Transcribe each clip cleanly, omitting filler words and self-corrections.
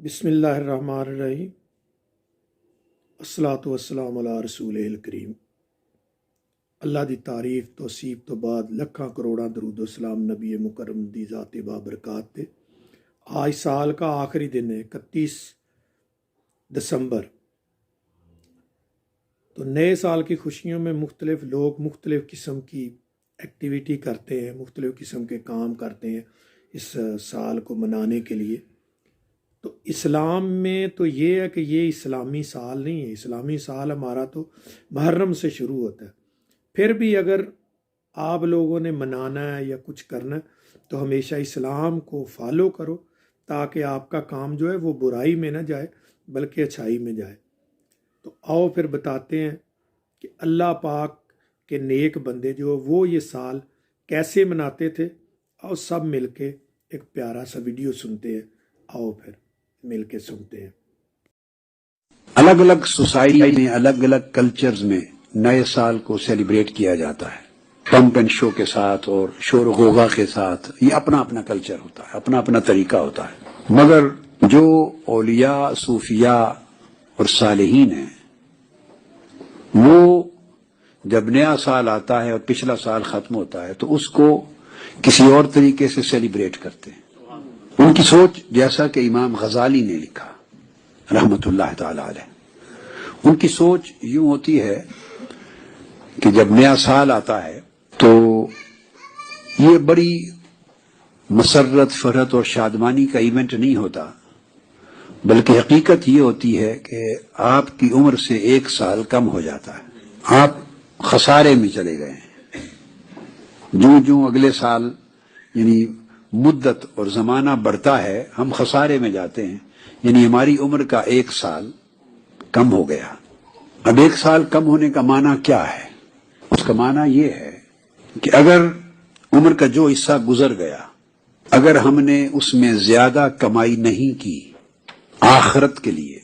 بسم اللہ الرحمن الرحیم۔ الصلاۃ والسلام علی رسول الکریم۔ اللہ دی تعریف توصیف تو بعد لکھاں کروڑاں درود و سلام نبی مکرم دی ذات بابرکات تے۔ آج سال کا آخری دن ہے 31 دسمبر۔ تو نئے سال کی خوشیوں میں مختلف لوگ مختلف قسم کی ایکٹیویٹی کرتے ہیں، مختلف قسم کے کام کرتے ہیں اس سال کو منانے کے لیے۔ تو اسلام میں تو یہ ہے کہ یہ اسلامی سال نہیں ہے، اسلامی سال ہمارا تو محرم سے شروع ہوتا ہے۔ پھر بھی اگر آپ لوگوں نے منانا ہے یا کچھ کرنا ہے تو ہمیشہ اسلام کو فالو کرو تاکہ آپ کا کام جو ہے وہ برائی میں نہ جائے بلکہ اچھائی میں جائے۔ تو آؤ پھر بتاتے ہیں کہ اللہ پاک کے نیک بندے جو وہ یہ سال کیسے مناتے تھے۔ آؤ سب مل کے ایک پیارا سا ویڈیو سنتے ہیں، آؤ پھر مل کے سنتے ہیں۔ الگ الگ سوسائٹی میں الگ الگ کلچرز میں نئے سال کو سیلیبریٹ کیا جاتا ہے، پمپ اینڈ شو کے ساتھ اور شور و غوغا کے ساتھ۔ یہ اپنا اپنا کلچر ہوتا ہے، اپنا اپنا طریقہ ہوتا ہے۔ مگر جو اولیاء، صوفیاء اور صالحین ہیں وہ جب نیا سال آتا ہے اور پچھلا سال ختم ہوتا ہے تو اس کو کسی اور طریقے سے سیلیبریٹ کرتے ہیں۔ ان کی سوچ، جیسا کہ امام غزالی نے لکھا رحمت اللہ تعالی علیہ، ان کی سوچ یوں ہوتی ہے کہ جب نیا سال آتا ہے تو یہ بڑی مسرت، فرحت اور شادمانی کا ایونٹ نہیں ہوتا، بلکہ حقیقت یہ ہوتی ہے کہ آپ کی عمر سے 1 سال کم ہو جاتا ہے، آپ خسارے میں چلے گئے ہیں۔ جو اگلے سال یعنی مدت اور زمانہ بڑھتا ہے ہم خسارے میں جاتے ہیں، یعنی ہماری عمر کا 1 سال کم ہو گیا۔ اب 1 سال کم ہونے کا معنی کیا ہے؟ اس کا معنی یہ ہے کہ اگر عمر کا جو حصہ گزر گیا، اگر ہم نے اس میں زیادہ کمائی نہیں کی آخرت کے لیے،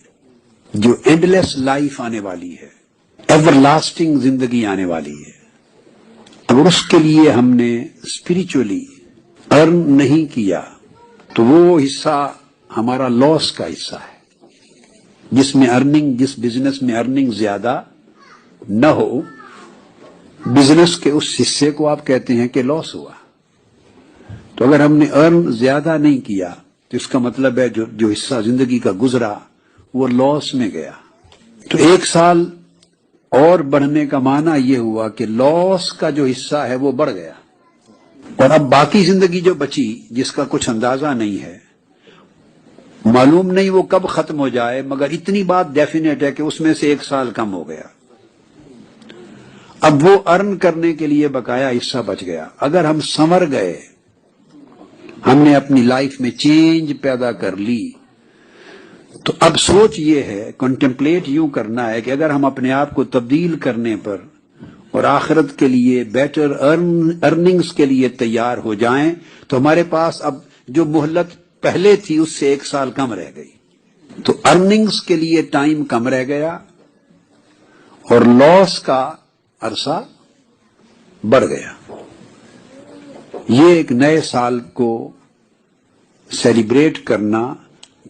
جو اینڈ لیس لائف آنے والی ہے، ایور لاسٹنگ زندگی آنے والی ہے، اگر اس کے لیے ہم نے اسپریچولی ارن نہیں کیا تو وہ حصہ ہمارا لاس کا حصہ ہے۔ جس بزنس میں ارننگ زیادہ نہ ہو، بزنس کے اس حصے کو آپ کہتے ہیں کہ لاس ہوا۔ تو اگر ہم نے ارن زیادہ نہیں کیا تو اس کا مطلب ہے جو حصہ زندگی کا گزرا وہ لاس میں گیا۔ تو 1 سال اور بڑھنے کا معنی یہ ہوا کہ لاس کا جو حصہ ہے وہ بڑھ گیا، اور اب باقی زندگی جو بچی جس کا کچھ اندازہ نہیں ہے، معلوم نہیں وہ کب ختم ہو جائے، مگر اتنی بات ڈیفینیٹ ہے کہ اس میں سے 1 سال کم ہو گیا۔ اب وہ ارن کرنے کے لیے بقایا حصہ بچ گیا۔ اگر ہم سنور گئے، ہم نے اپنی لائف میں چینج پیدا کر لی، تو اب سوچ یہ ہے، کنٹمپلیٹ یوں کرنا ہے کہ اگر ہم اپنے آپ کو تبدیل کرنے پر اور آخرت کے لیے بیٹر ارننگز کے لیے تیار ہو جائیں تو ہمارے پاس اب جو مہلت پہلے تھی اس سے 1 سال کم رہ گئی۔ تو ارننگز کے لیے ٹائم کم رہ گیا اور لاس کا عرصہ بڑھ گیا۔ یہ ایک نئے سال کو سیلیبریٹ کرنا،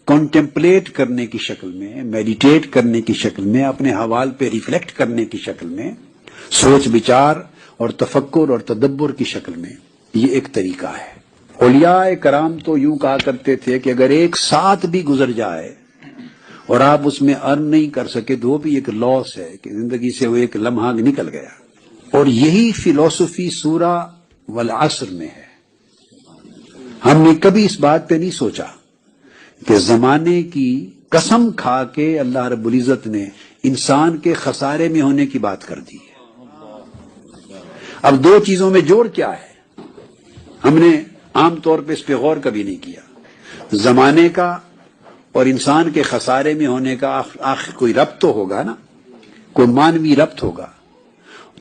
کنٹمپلیٹ کرنے کی شکل میں، میڈیٹیٹ کرنے کی شکل میں، اپنے حوال پہ ریفلیکٹ کرنے کی شکل میں، سوچ بچار اور تفکر اور تدبر کی شکل میں، یہ ایک طریقہ ہے۔ اولیاء کرام تو یوں کہا کرتے تھے کہ اگر 1 ساتھ بھی گزر جائے اور آپ اس میں ارن نہیں کر سکے تو وہ بھی ایک لاس ہے، کہ زندگی سے وہ ایک لمحہ نکل گیا۔ اور یہی فلسفی سورہ والعصر میں ہے۔ ہم نے کبھی اس بات پہ نہیں سوچا کہ زمانے کی قسم کھا کے اللہ رب العزت نے انسان کے خسارے میں ہونے کی بات کر دی ہے۔ اب 2 چیزوں میں جوڑ کیا ہے؟ ہم نے عام طور پہ اس پہ غور کبھی نہیں کیا۔ زمانے کا اور انسان کے خسارے میں ہونے کا آخر کوئی ربط تو ہوگا نا، کوئی مانوی ربط ہوگا۔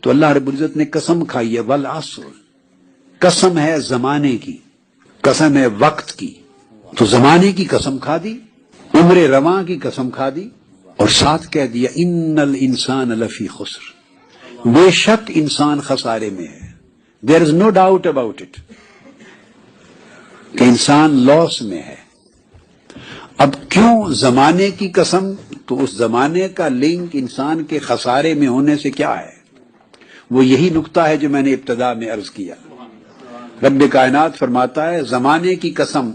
تو اللہ رب العزت نے قسم کھائی ہے، والعصر، قسم ہے زمانے کی، قسم ہے وقت کی۔ تو زمانے کی قسم کھا دی، عمر رواں کی قسم کھا دی، اور ساتھ کہہ دیا ان الانسان لفی خسر، بے شک انسان خسارے میں ہے۔ دیر از نو ڈاؤٹ اباؤٹ اٹ کہ انسان لاس میں ہے۔ اب کیوں زمانے کی قسم؟ تو اس زمانے کا لنک انسان کے خسارے میں ہونے سے کیا ہے؟ وہ یہی نقطہ ہے جو میں نے ابتدا میں عرض کیا. رب کائنات فرماتا ہے زمانے کی قسم،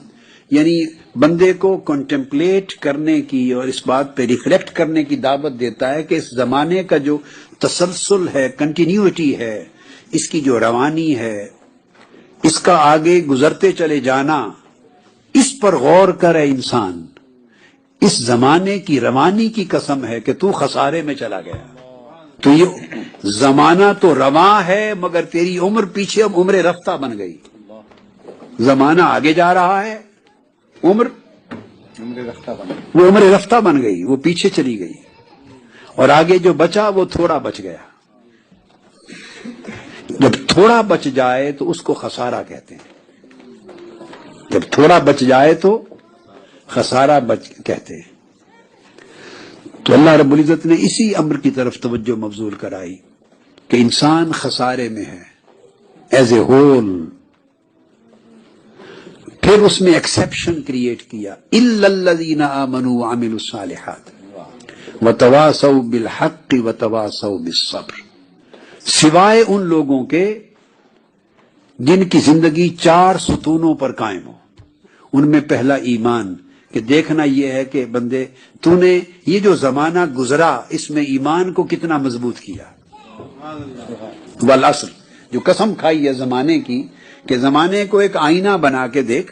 یعنی بندے کو کنٹمپلیٹ کرنے کی اور اس بات پہ ریفلیکٹ کرنے کی دعوت دیتا ہے کہ اس زمانے کا جو تسلسل ہے، کنٹینیوٹی ہے، اس کی جو روانی ہے، اس کا آگے گزرتے چلے جانا، اس پر غور کرے انسان. اس زمانے کی روانی کی قسم ہے کہ تو خسارے میں چلا گیا. تو یہ زمانہ تو رواں ہے مگر تیری عمر پیچھے اب عمر رفتہ بن گئی. زمانہ آگے جا رہا ہے، عمر رفتہ بن گئی، وہ پیچھے چلی گئی، اور آگے جو بچا وہ تھوڑا بچ گیا. جب تھوڑا بچ جائے تو اس کو خسارہ کہتے ہیں. جب تھوڑا بچ جائے تو خسارہ کہتے ہیں. تو اللہ رب العزت نے اسی امر کی طرف توجہ مبذول کرائی کہ انسان خسارے میں ہے ایز اے ہول. پھر اس میں ایکسیپشن کریٹ کیا، الا الذین آمنوا وعملوا الصالحات وتواصوا بالحق وتواصوا بالصبر، سوائے ان لوگوں کے جن کی زندگی 4 ستونوں پر قائم ہو. ان میں پہلا ایمان، کہ دیکھنا یہ ہے کہ بندے تو نے یہ جو زمانہ گزرا اس میں ایمان کو کتنا مضبوط کیا. والعصر، جو قسم کھائی ہے زمانے کی کہ زمانے کو ایک آئینہ بنا کے دیکھ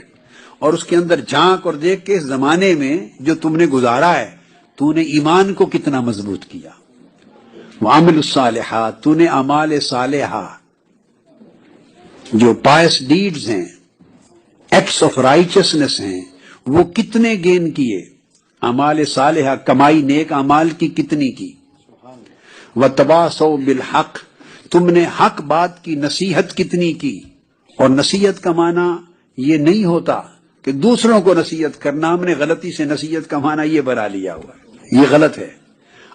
اور اس کے اندر جھانک اور دیکھ کے اس زمانے میں جو تم نے گزارا ہے تو نے ایمان کو کتنا مضبوط کیا. وعمل الصالحات، تو نے اعمال صالحہ جو پائس ڈیڈز ہیں، ایکٹس آف رائچسنس ہیں، وہ کتنے گین کیے. اعمال صالحہ، کمائی نیک اعمال کی کتنی کی. وتواصوا بالحق، تم نے حق بات کی نصیحت کتنی کی. اور نصیحت کا معنی یہ نہیں ہوتا کہ دوسروں کو نصیحت کرنا. ہم نے غلطی سے نصیحت کا معنی یہ بنا لیا ہوا ہے، یہ غلط ہے.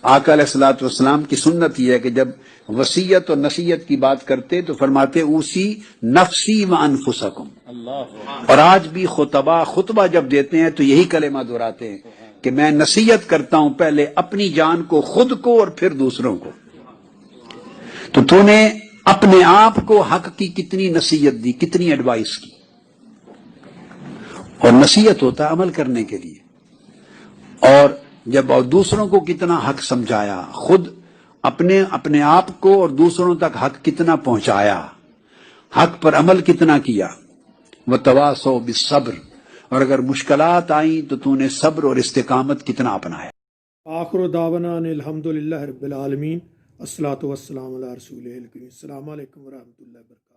آقا علیہ الصلوۃ والسلام کی سنت یہ ہے کہ جب وصیت اور نصیحت کی بات کرتے تو فرماتے اوسی نفسی و انفسکم. اور آج بھی خطبہ جب دیتے ہیں تو یہی کلمہ دہراتے ہیں کہ میں نصیحت کرتا ہوں پہلے اپنی جان کو، خود کو، اور پھر دوسروں کو. تو نے اپنے آپ کو حق کی کتنی نصیحت دی، کتنی ایڈوائس کی. اور نصیحت ہوتا ہے عمل کرنے کے لیے. اور جب دوسروں کو کتنا حق سمجھایا، خود اپنے آپ کو اور دوسروں تک حق کتنا پہنچایا، حق پر عمل کتنا کیا. وتواصوا بالصبر، اور اگر مشکلات آئیں تو نے صبر اور استقامت کتنا اپنایا. آخر دعوانا ان الحمد للہ رب العالمین، الصلاۃ والسلام علی رسول الکریم. السلام علیکم ورحمۃ اللہ وبرکاتہ.